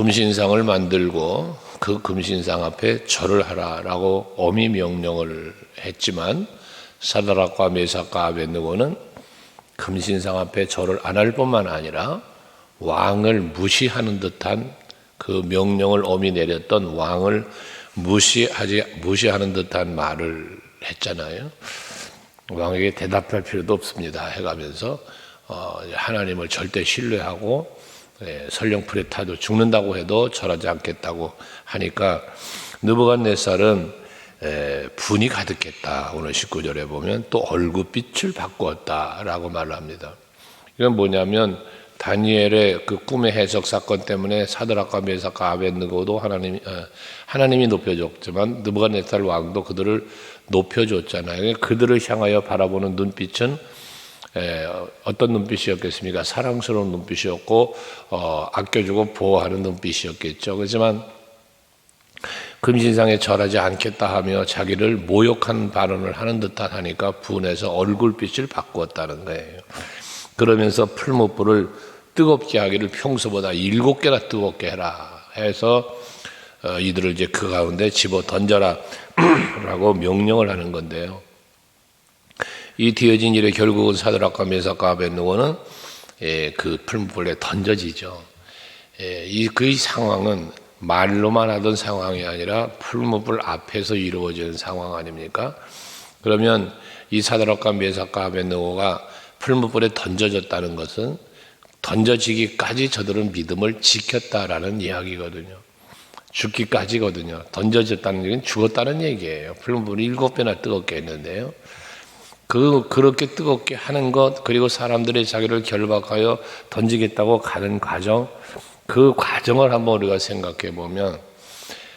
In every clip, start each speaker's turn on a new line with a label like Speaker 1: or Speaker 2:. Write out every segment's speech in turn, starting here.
Speaker 1: 금신상을 만들고 그 금신상 앞에 절을 하라라고 엄히 명령을 했지만 사드락과 메삭과 아벳느고는 금신상 앞에 절을 안 할 뿐만 아니라 왕을 무시하는 듯한 그 명령을 엄히 내렸던 왕을 무시하는 듯한 말을 했잖아요. 왕에게 대답할 필요도 없습니다 해가면서 하나님을 절대 신뢰하고 설령 불에 타도 죽는다고 해도 절하지 않겠다고 하니까 느부갓네살은 분이 가득했다. 오늘 19절에 보면 또 얼굴빛을 바꾸었다라고 말을 합니다. 이건 뭐냐면 다니엘의 그 꿈의 해석 사건 때문에 사드락과 메삭과 아벳느고도 하나님이 높여줬지만 느부갓네살 왕도 그들을 높여줬잖아요. 그들을 향하여 바라보는 눈빛은 어떤 눈빛이었겠습니까? 사랑스러운 눈빛이었고 아껴주고 보호하는 눈빛이었겠죠. 그렇지만 금신상에 절하지 않겠다 하며 자기를 모욕한 발언을 하는 듯한 하니까 분해서 얼굴빛을 바꾸었다는 거예요. 그러면서 풀무불을 뜨겁게 하기를 평소보다 7개나 뜨겁게 해라 해서 이들을 이제 그 가운데 집어 던져라 라고 명령을 하는 건데요. 이 뒤어진 일에 결국은 사드락과 메삭과 아벳느고는 그 풀무불에 던져지죠. 그 상황은 말로만 하던 상황이 아니라 풀무불 앞에서 이루어지는 상황 아닙니까? 그러면 이 사드락과 메삭과 아벳느고가 풀무불에 던져졌다는 것은 던져지기까지 저들은 믿음을 지켰다라는 이야기거든요. 죽기까지거든요. 던져졌다는 얘기는 죽었다는 얘기예요. 풀무불이 7배나 뜨겁게 했는데요. 그렇게 뜨겁게 하는 것, 그리고 사람들이 자기를 결박하여 던지겠다고 가는 과정, 그 과정을 한번 우리가 생각해 보면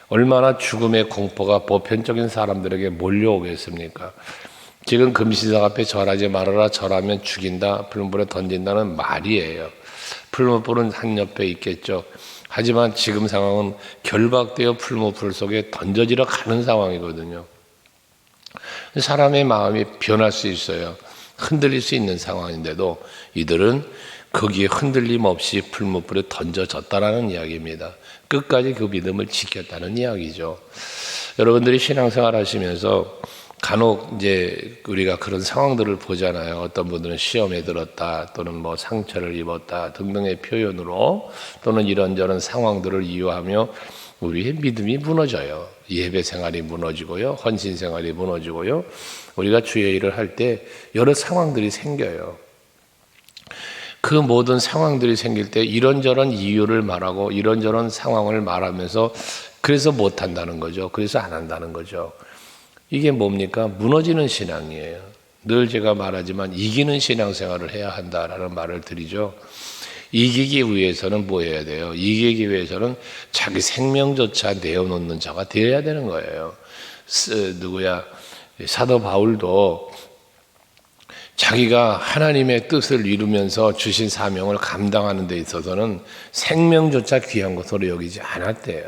Speaker 1: 얼마나 죽음의 공포가 보편적인 사람들에게 몰려오겠습니까? 지금 금신상 앞에 절하지 말아라, 절하면 죽인다, 풀무불에 던진다는 말이에요. 풀무불은 한 옆에 있겠죠. 하지만 지금 상황은 결박되어 풀무불 속에 던져지러 가는 상황이거든요. 사람의 마음이 변할 수 있어요. 흔들릴 수 있는 상황인데도 이들은 거기에 흔들림 없이 풀무불에 던져졌다라는 이야기입니다. 끝까지 그 믿음을 지켰다는 이야기죠. 여러분들이 신앙생활 하시면서 간혹 이제 우리가 그런 상황들을 보잖아요. 어떤 분들은 시험에 들었다, 또는 뭐 상처를 입었다 등등의 표현으로, 또는 이런저런 상황들을 이유하며 우리의 믿음이 무너져요. 예배 생활이 무너지고요, 헌신 생활이 무너지고요, 우리가 주의 일을 할 때 여러 상황들이 생겨요. 그 모든 상황들이 생길 때 이런저런 이유를 말하고 이런저런 상황을 말하면서 그래서 못한다는 거죠. 그래서 안 한다는 거죠. 이게 뭡니까? 무너지는 신앙이에요. 늘 제가 말하지만 이기는 신앙생활을 해야 한다라는 말을 드리죠. 이기기 위해서는 뭐 해야 돼요? 이기기 위해서는 자기 생명조차 내어놓는 자가 되어야 되는 거예요. 사도 바울도 자기가 하나님의 뜻을 이루면서 주신 사명을 감당하는 데 있어서는 생명조차 귀한 것으로 여기지 않았대요.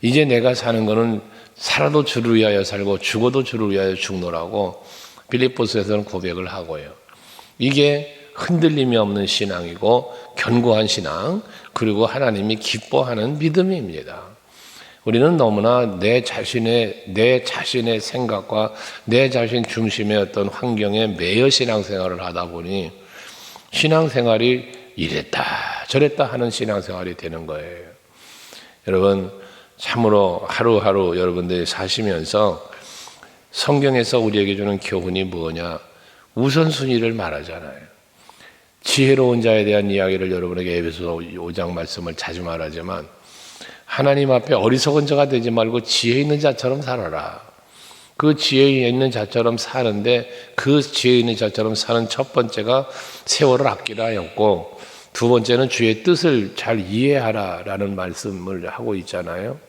Speaker 1: 이제 내가 사는 거는 살아도 주를 위하여 살고 죽어도 주를 위하여 죽노라고 빌립보서에서는 고백을 하고요. 이게 흔들림이 없는 신앙이고 견고한 신앙, 그리고 하나님이 기뻐하는 믿음입니다. 우리는 너무나 내 자신의 생각과 내 자신 중심의 어떤 환경에 매여 신앙생활을 하다 보니 신앙생활이 이랬다 저랬다 하는 신앙생활이 되는 거예요. 여러분, 참으로 하루하루 여러분들이 사시면서 성경에서 우리에게 주는 교훈이 뭐냐? 우선순위를 말하잖아요. 지혜로운 자에 대한 이야기를 여러분에게 에베소서 5장 말씀을 자주 말하지만, 하나님 앞에 어리석은 자가 되지 말고 지혜 있는 자처럼 살아라. 그 지혜 있는 자처럼 사는데, 그 지혜 있는 자처럼 사는 첫 번째가 세월을 아끼라였고, 두 번째는 주의 뜻을 잘 이해하라라는 말씀을 하고 있잖아요.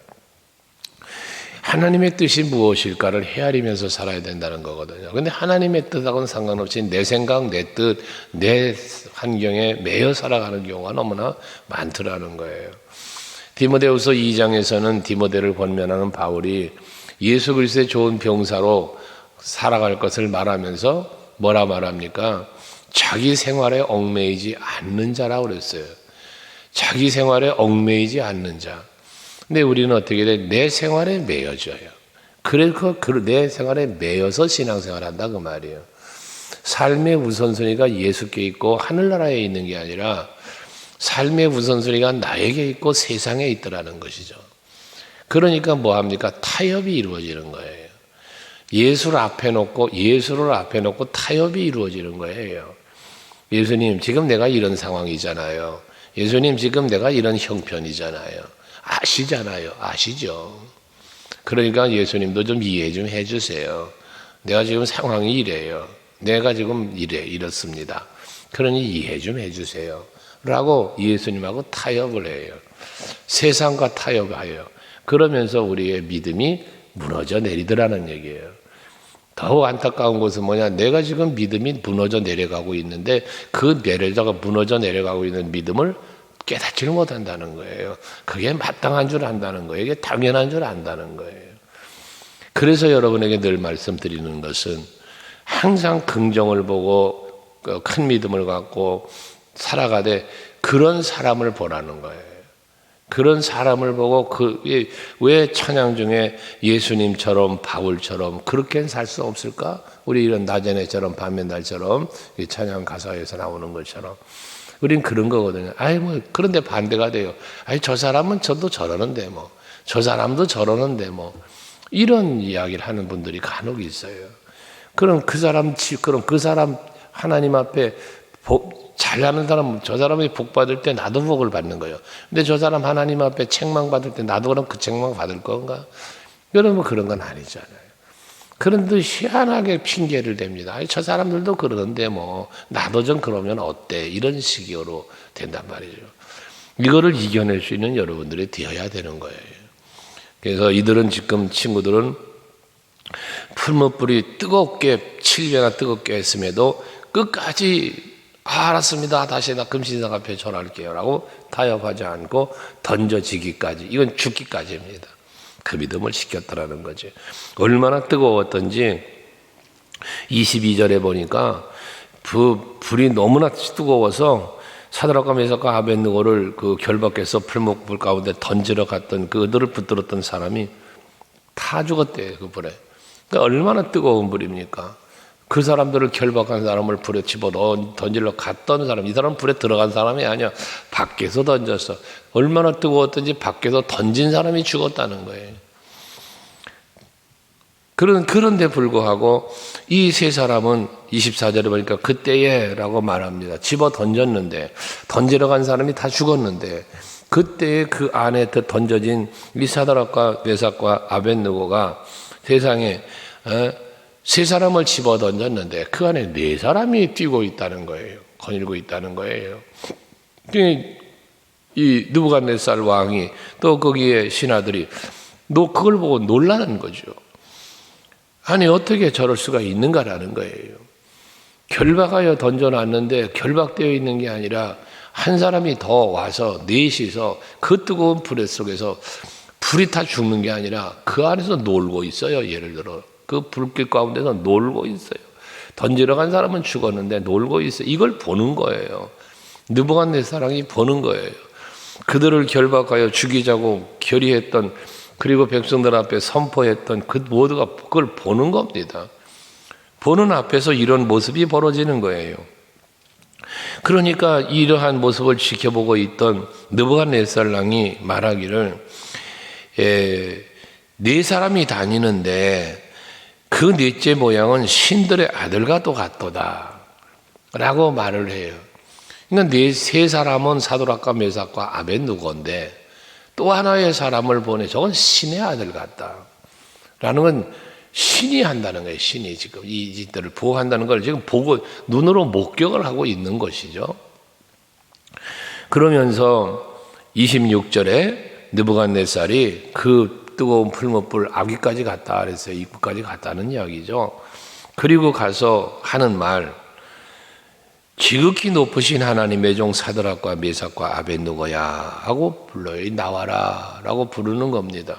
Speaker 1: 하나님의 뜻이 무엇일까를 헤아리면서 살아야 된다는 거거든요. 그런데 하나님의 뜻하고는 상관없이 내 생각, 내 뜻, 내 환경에 매여 살아가는 경우가 너무나 많더라는 거예요. 디모데후서 2장에서는 디모데를 권면하는 바울이 예수 그리스도의 좋은 병사로 살아갈 것을 말하면서 뭐라 말합니까? 자기 생활에 얽매이지 않는 자라고 그랬어요. 자기 생활에 얽매이지 않는 자. 근데 우리는 어떻게 돼? 내 생활에 매여져요. 그래서 내 생활에 매여서 신앙생활 한다 그 말이에요. 삶의 우선순위가 예수께 있고 하늘나라에 있는 게 아니라 삶의 우선순위가 나에게 있고 세상에 있더라는 것이죠. 그러니까 뭐 합니까? 타협이 이루어지는 거예요. 예수를 앞에 놓고 타협이 이루어지는 거예요. 예수님, 지금 내가 이런 상황이잖아요. 예수님, 지금 내가 이런 형편이잖아요. 아시잖아요. 아시죠. 그러니까 예수님도 좀 이해 좀 해주세요. 내가 지금 상황이 이래요. 내가 지금 이렇습니다. 그러니 이해 좀 해주세요. 라고 예수님하고 타협을 해요. 세상과 타협하여. 그러면서 우리의 믿음이 무너져 내리더라는 얘기예요. 더욱 안타까운 것은 뭐냐? 내가 지금 믿음이 무너져 내려가고 있는데 그 무너져 내려가고 있는 믿음을 깨닫지를 못한다는 거예요. 그게 마땅한 줄 안다는 거예요. 이게 당연한 줄 안다는 거예요. 그래서 여러분에게 늘 말씀드리는 것은 항상 긍정을 보고 큰 믿음을 갖고 살아가되 그런 사람을 보라는 거예요. 그런 사람을 보고 왜 찬양 중에 예수님처럼 바울처럼 그렇게는 살 수 없을까? 우리 이런 낮에처럼 밤의 날처럼 찬양 가사에서 나오는 것처럼 우린 그런 거거든요. 그런데 반대가 돼요. 저 사람은 저도 저러는데 저 사람도 저러는데 이런 이야기를 하는 분들이 간혹 있어요. 그럼 그 사람 하나님 앞에 잘하는 사람, 저 사람이 복 받을 때 나도 복을 받는 거예요. 근데 저 사람 하나님 앞에 책망 받을 때 나도 그럼 그 책망 받을 건가? 여러분 그런 건 아니잖아요. 그런데 희한하게 핑계를 댑니다. 저 사람들도 그러는데 나도 좀 그러면 어때? 이런 식으로 된단 말이죠. 이거를 이겨낼 수 있는 여러분들이 되어야 되는 거예요. 그래서 친구들은 풀무불이 뜨겁게 7배나 뜨겁게 했음에도 끝까지 알았습니다. 다시 나 금신상 앞에 절할게요. 라고 타협하지 않고 던져지기까지. 이건 죽기까지입니다. 그 믿음을 시켰더라는 거지. 얼마나 뜨거웠던지 22절에 보니까 불이 너무나 뜨거워서 사드락과 메삭과 아벳느고를 그 결박해서 풀무불 가운데 던지러 갔던 그들을 붙들었던 사람이 다 죽었대요. 그 불에. 그러니까 얼마나 뜨거운 불입니까? 그 사람들을 결박한 사람을 불에 던지러 갔던 사람, 이 사람은 불에 들어간 사람이 아니야. 밖에서 던졌어. 얼마나 뜨거웠던지 밖에서 던진 사람이 죽었다는 거예요. 그런데 불구하고 이 세 사람은 24절에 보니까 그때에 라고 말합니다. 집어 던졌는데, 던지러 간 사람이 다 죽었는데, 그때에 그 안에 던져진 이 사드락과 메삭과 아벳느고가 세상에 세 사람을 집어 던졌는데 그 안에 네 사람이 뛰고 있다는 거예요. 거닐고 있다는 거예요. 이 느부갓네살 왕이 또 거기에 신하들이 그걸 보고 놀라는 거죠. 아니 어떻게 저럴 수가 있는가라는 거예요. 결박하여 던져놨는데 결박되어 있는 게 아니라 한 사람이 더 와서 넷이서 그 뜨거운 불 속에서 불이 타 죽는 게 아니라 그 안에서 놀고 있어요. 예를 들어 그 불길 가운데서 놀고 있어요. 던지러 간 사람은 죽었는데 놀고 있어요. 이걸 보는 거예요. 느부갓네살이 보는 거예요. 그들을 결박하여 죽이자고 결의했던 그리고 백성들 앞에 선포했던 그 모두가 그걸 보는 겁니다. 보는 앞에서 이런 모습이 벌어지는 거예요. 그러니까 이러한 모습을 지켜보고 있던 느부갓네살 왕이 말하기를 네 사람이 다니는데 그 넷째 모양은 신들의 아들과 똑같도다 라고 말을 해요. 그러니까 세 사람은 사드락과 메삭과 아벳느고인데 또 하나의 사람을 보내 저건 신의 아들 같다 라는 건 신이 한다는 거예요. 신이 지금 이들을 보호한다는 걸 지금 보고 눈으로 목격을 하고 있는 것이죠. 그러면서 26절에 느부갓네살이 그 뜨거운 풀무불 아귀까지 갔다 그랬어요. 입구까지 갔다는 이야기죠. 그리고 가서 하는 말, 지극히 높으신 하나님의 종 사드락과 메삭과 아벳느고야 하고 불러요. 나와라 라고 부르는 겁니다.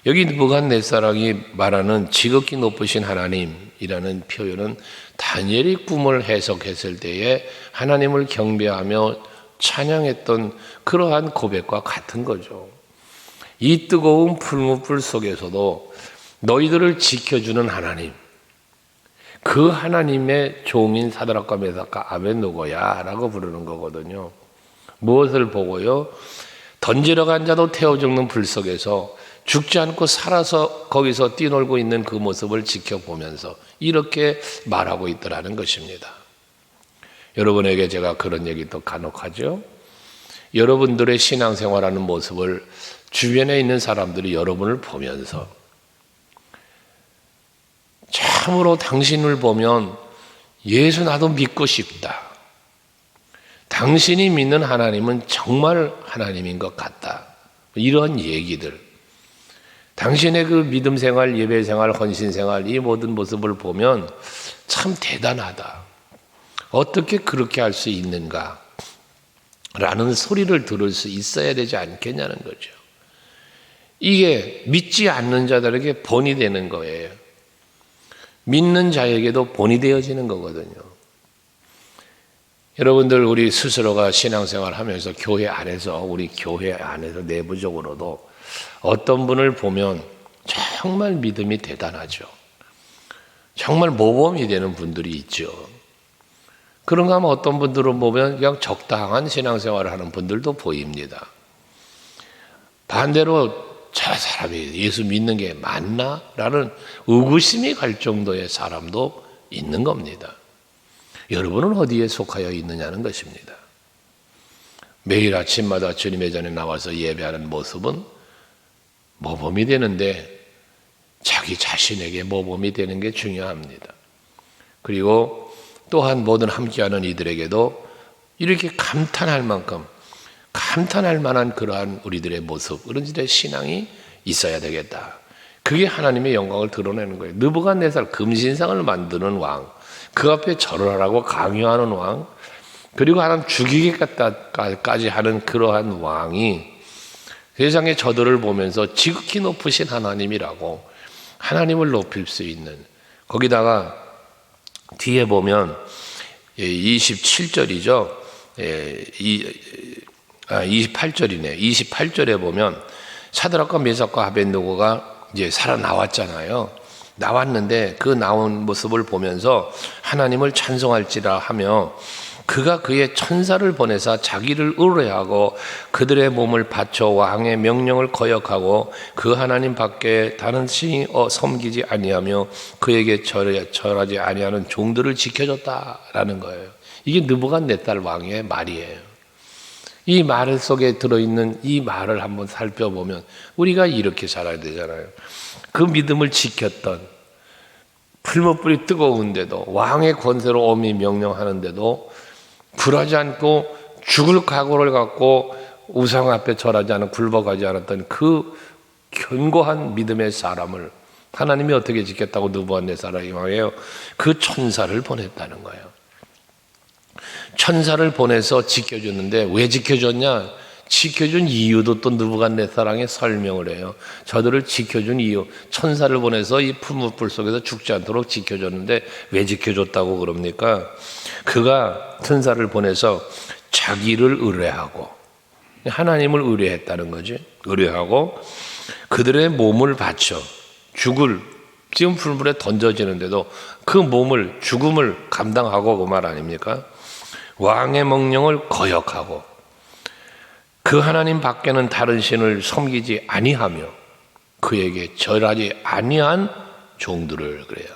Speaker 1: 여기 느부갓네살이 말하는 지극히 높으신 하나님이라는 표현은 다니엘이 꿈을 해석했을 때에 하나님을 경배하며 찬양했던 그러한 고백과 같은 거죠. 이 뜨거운 풀무불 속에서도 너희들을 지켜주는 하나님, 그 하나님의 종인 사드락과 메삭과 아벳노고야 라고 부르는 거거든요. 무엇을 보고요? 던지러 간 자도 태워 죽는 불 속에서 죽지 않고 살아서 거기서 뛰놀고 있는 그 모습을 지켜보면서 이렇게 말하고 있더라는 것입니다. 여러분에게 제가 그런 얘기도 간혹 하죠. 여러분들의 신앙생활하는 모습을 주변에 있는 사람들이 여러분을 보면서 참으로 당신을 보면 예수 나도 믿고 싶다. 당신이 믿는 하나님은 정말 하나님인 것 같다. 이런 얘기들. 당신의 그 믿음 생활, 예배 생활, 헌신 생활, 이 모든 모습을 보면 참 대단하다. 어떻게 그렇게 할 수 있는가? 라는 소리를 들을 수 있어야 되지 않겠냐는 거죠. 이게 믿지 않는 자들에게 본이 되는 거예요. 믿는 자에게도 본이 되어지는 거거든요. 여러분들 우리 스스로가 신앙생활 하면서 교회 안에서 우리 교회 안에서 내부적으로도 어떤 분을 보면 정말 믿음이 대단하죠. 정말 모범이 되는 분들이 있죠. 그런가 하면 어떤 분들은 보면 그냥 적당한 신앙생활을 하는 분들도 보입니다. 반대로 저 사람이 예수 믿는 게 맞나? 라는 의구심이 갈 정도의 사람도 있는 겁니다. 여러분은 어디에 속하여 있느냐는 것입니다. 매일 아침마다 주님의 전에 나와서 예배하는 모습은 모범이 되는데 자기 자신에게 모범이 되는 게 중요합니다. 그리고 또한 모든 함께하는 이들에게도 이렇게 감탄할 만큼 감탄할 만한 그러한 우리들의 모습, 우리들의 신앙이 있어야 되겠다. 그게 하나님의 영광을 드러내는 거예요. 느부갓네살 금신상을 만드는 왕, 그 앞에 절을 하라고 강요하는 왕, 그리고 하나님 죽이기까지 하는 그러한 왕이 세상의 저들을 보면서 지극히 높으신 하나님이라고 하나님을 높일 수 있는, 거기다가 뒤에 보면 27절이죠. 28절이네. 28절에 보면 사드락과 메삭과 아벳노고가 이제 살아나왔잖아요. 나왔는데 그 나온 모습을 보면서 하나님을 찬송할지라 하며 그가 그의 천사를 보내사 자기를 의뢰하고 그들의 몸을 바쳐 왕의 명령을 거역하고 그 하나님 밖에 다른 신이 섬기지 아니하며 그에게 절하지 아니하는 종들을 지켜줬다라는 거예요. 이게 느부갓네살 왕의 말이에요. 이 말 속에 들어있는 이 말을 한번 살펴보면 우리가 이렇게 살아야 되잖아요. 그 믿음을 지켰던, 풀무불이 뜨거운데도 왕의 권세로 엄히 명령하는데도 굴하지 않고 죽을 각오를 갖고 우상 앞에 절하지 않고 굴복하지 않았던 그 견고한 믿음의 사람을 하나님이 어떻게 지켰다고 느부갓네살이 말해요. 그 천사를 보냈다는 거예요. 천사를 보내서 지켜줬는데 왜 지켜줬냐? 지켜준 이유도 또 느부갓네살에게 설명을 해요. 저들을 지켜준 이유, 천사를 보내서 이 풀무불 속에서 죽지 않도록 지켜줬는데 왜 지켜줬다고 그럽니까? 그가 천사를 보내서 자기를 의뢰하고, 하나님을 의뢰했다는 거지. 의뢰하고 그들의 몸을 바쳐 죽을, 지금 풀물에 던져지는데도 그 몸을, 죽음을 감당하고 그 말 아닙니까? 왕의 명령을 거역하고 그 하나님 밖에는 다른 신을 섬기지 아니하며 그에게 절하지 아니한 종들을, 그래요.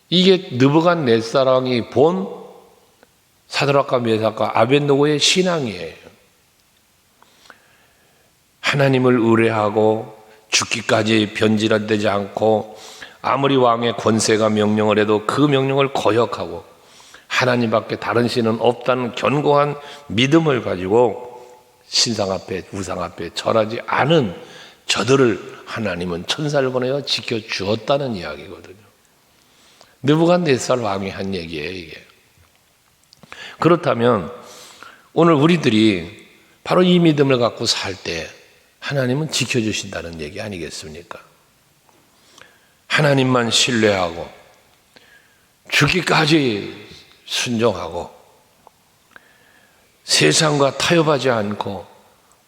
Speaker 1: 이게 느부갓네살 왕이 본 사드락과 메삭과 아벳노고의 신앙이에요. 하나님을 의뢰하고 죽기까지 변질되지 않고 아무리 왕의 권세가 명령을 해도 그 명령을 거역하고 하나님 밖에 다른 신은 없다는 견고한 믿음을 가지고 신상 앞에, 우상 앞에 절하지 않은 저들을 하나님은 천사를 보내어 지켜주었다는 이야기거든요. 느부갓네살 왕이 한 얘기예요, 이게. 그렇다면 오늘 우리들이 바로 이 믿음을 갖고 살 때 하나님은 지켜주신다는 얘기 아니겠습니까? 하나님만 신뢰하고 죽기까지 순종하고 세상과 타협하지 않고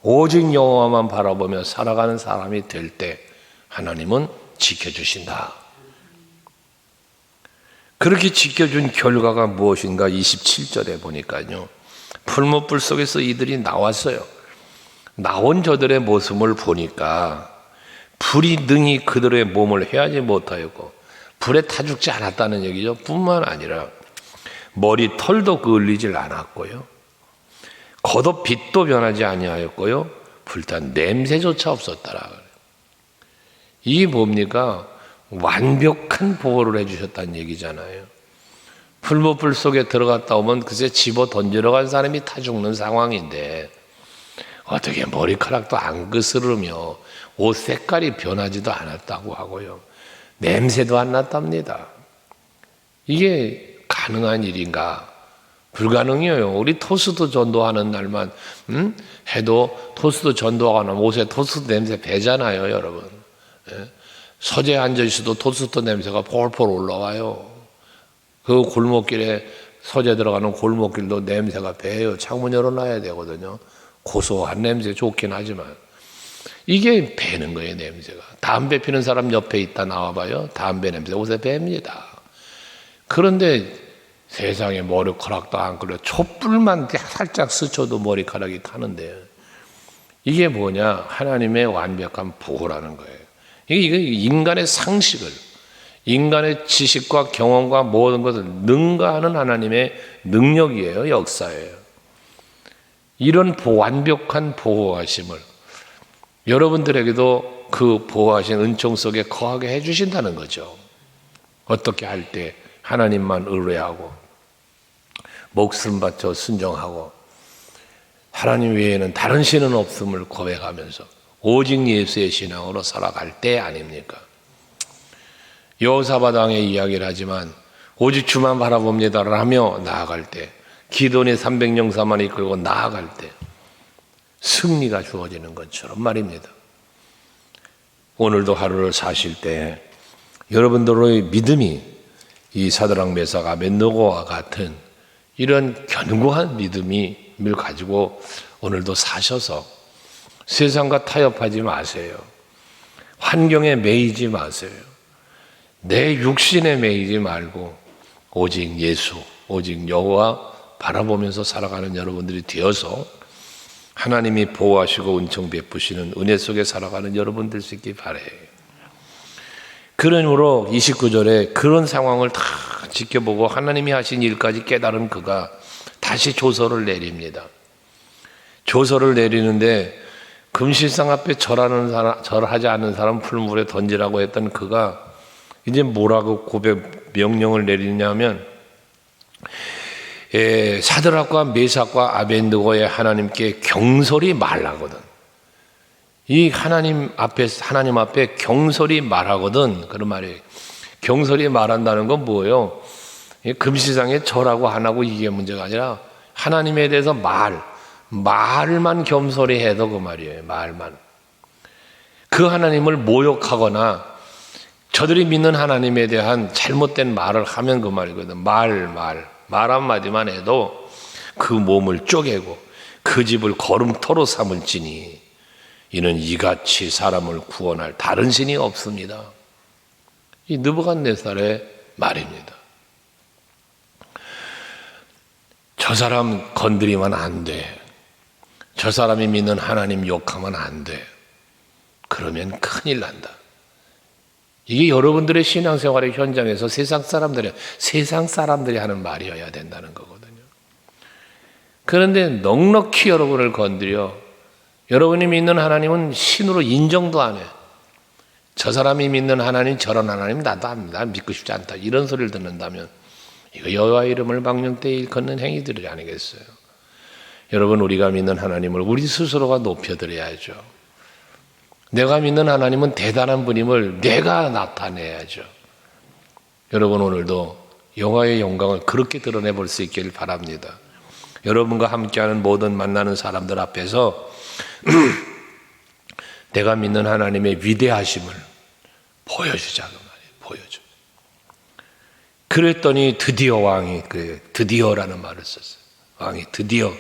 Speaker 1: 오직 여호와만 바라보며 살아가는 사람이 될 때 하나님은 지켜주신다. 그렇게 지켜준 결과가 무엇인가 27절에 보니까요, 풀무불 속에서 이들이 나왔어요. 나온 저들의 모습을 보니까 불이 능히 그들의 몸을 해하지 못하였고 불에 타 죽지 않았다는 얘기죠. 뿐만 아니라 머리 털도 그을리질 않았고요, 겉옷 빛도 변하지 아니하였고요, 불탄 냄새조차 없었더라. 이게 뭡니까? 완벽한 보호를 해주셨다는 얘기잖아요. 풀무불 속에 들어갔다 오면 그새 집어 던지러 간 사람이 타 죽는 상황인데 어떻게 머리카락도 안 그스르며 옷 색깔이 변하지도 않았다고 하고요, 냄새도 안 났답니다. 이게 가능한 일인가? 불가능해요. 우리 토스트 전도하는 날만 해도 토스트 전도하거나 옷에 토스트 냄새 배잖아요, 여러분. 예? 서재에 앉아 있어도 토스트 냄새가 폴폴 올라와요. 그 골목길에, 서재 들어가는 골목길도 냄새가 배요. 창문 열어놔야 되거든요. 고소한 냄새 좋긴 하지만 이게 배는 거예요, 냄새가. 담배 피는 사람 옆에 있다 나와봐요. 담배 냄새 옷에 배.니다. 그런데 세상에 머리카락도 안 그래. 촛불만 살짝 스쳐도 머리카락이 타는데 이게 뭐냐? 하나님의 완벽한 보호라는 거예요. 이게 인간의 상식을, 인간의 지식과 경험과 모든 것을 능가하는 하나님의 능력이에요, 역사예요. 이런 완벽한 보호하심을 여러분들에게도 그 보호하신 은총 속에 거하게 해주신다는 거죠. 어떻게 할 때 하나님만 의뢰하고 목숨 바쳐 순종하고 하나님 외에는 다른 신은 없음을 고백하면서 오직 예수의 신앙으로 살아갈 때 아닙니까? 여호사밧 왕의 이야기를 하지만 오직 주만 바라봅니다라며 나아갈 때, 기돈이 300용사만 이끌고 나아갈 때 승리가 주어지는 것처럼 말입니다. 오늘도 하루를 사실 때 여러분들의 믿음이 이 사드락 메삭 아벳느고와 같은 이런 견고한 믿음을 가지고 오늘도 사셔서 세상과 타협하지 마세요. 환경에 매이지 마세요. 내 육신에 매이지 말고 오직 예수, 오직 여호와 바라보면서 살아가는 여러분들이 되어서 하나님이 보호하시고 은총 베푸시는 은혜 속에 살아가는 여러분 될 수 있기 바라요. 그러므로 29절에 그런 상황을 다 지켜보고 하나님이 하신 일까지 깨달은 그가 다시 조서를 내립니다. 조서를 내리는데 금실상 앞에 절하지 않는 사람 풀물에 던지라고 했던 그가 이제 뭐라고 명령을 내리냐면, 사드락과 메삭과 아벳느고의 하나님께 경솔히 말하거든. 이 하나님 앞에 경솔히 말하거든. 그런 말이에요. 경솔히 말한다는 건 뭐예요? 금시상에 절하고 안 하고 이게 문제가 아니라 하나님에 대해서 말만 겸손히 해도 그 말이에요. 말만. 그 하나님을 모욕하거나 저들이 믿는 하나님에 대한 잘못된 말을 하면 그 말이거든. 말 한마디만 해도 그 몸을 쪼개고 그 집을 거름터로 삼을지니 이는 이같이 사람을 구원할 다른 신이 없습니다. 이 느부갓네살의 말입니다. 저 사람 건드리면 안 돼. 저 사람이 믿는 하나님 욕하면 안 돼. 그러면 큰일 난다. 이게 여러분들의 신앙생활의 현장에서 세상 사람들이 하는 말이어야 된다는 거거든요. 그런데 넉넉히 여러분을 건드려 여러분이 믿는 하나님은 신으로 인정도 안 해. 저 사람이 믿는 하나님, 저런 하나님 나도 믿고 싶지 않다. 이런 소리를 듣는다면 이거 여호와 이름을 망령되이 일컫는 행위들이 아니겠어요? 여러분, 우리가 믿는 하나님을 우리 스스로가 높여드려야죠. 내가 믿는 하나님은 대단한 분임을 내가 나타내야죠. 여러분, 오늘도 여호와의 영광을 그렇게 드러내 볼 수 있기를 바랍니다. 여러분과 함께하는 모든 만나는 사람들 앞에서 내가 믿는 하나님의 위대하심을 보여주자고 말이에요. 보여줘. 그랬더니 드디어 왕이 드디어라는 말을 썼어요. 왕이 드디어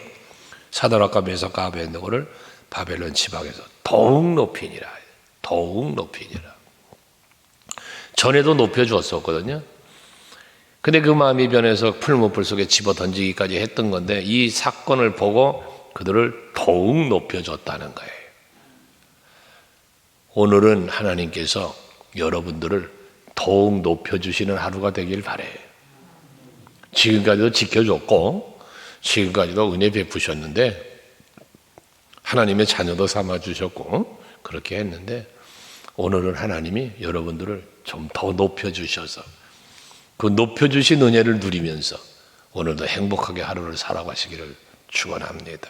Speaker 1: 사드락과 메삭과 아벳느고를 바벨론 지방에서 더욱 높이니라. 더욱 높이니라. 전에도 높여주었었거든요. 근데 그 마음이 변해서 풀무불 속에 집어 던지기까지 했던 건데 이 사건을 보고 그들을 더욱 높여줬다는 거예요. 오늘은 하나님께서 여러분들을 더욱 높여주시는 하루가 되길 바래요. 지금까지도 지켜줬고 지금까지도 은혜 베푸셨는데 하나님의 자녀도 삼아주셨고 그렇게 했는데 오늘은 하나님이 여러분들을 좀 더 높여주셔서 그 높여주신 은혜를 누리면서 오늘도 행복하게 하루를 살아가시기를 축원합니다.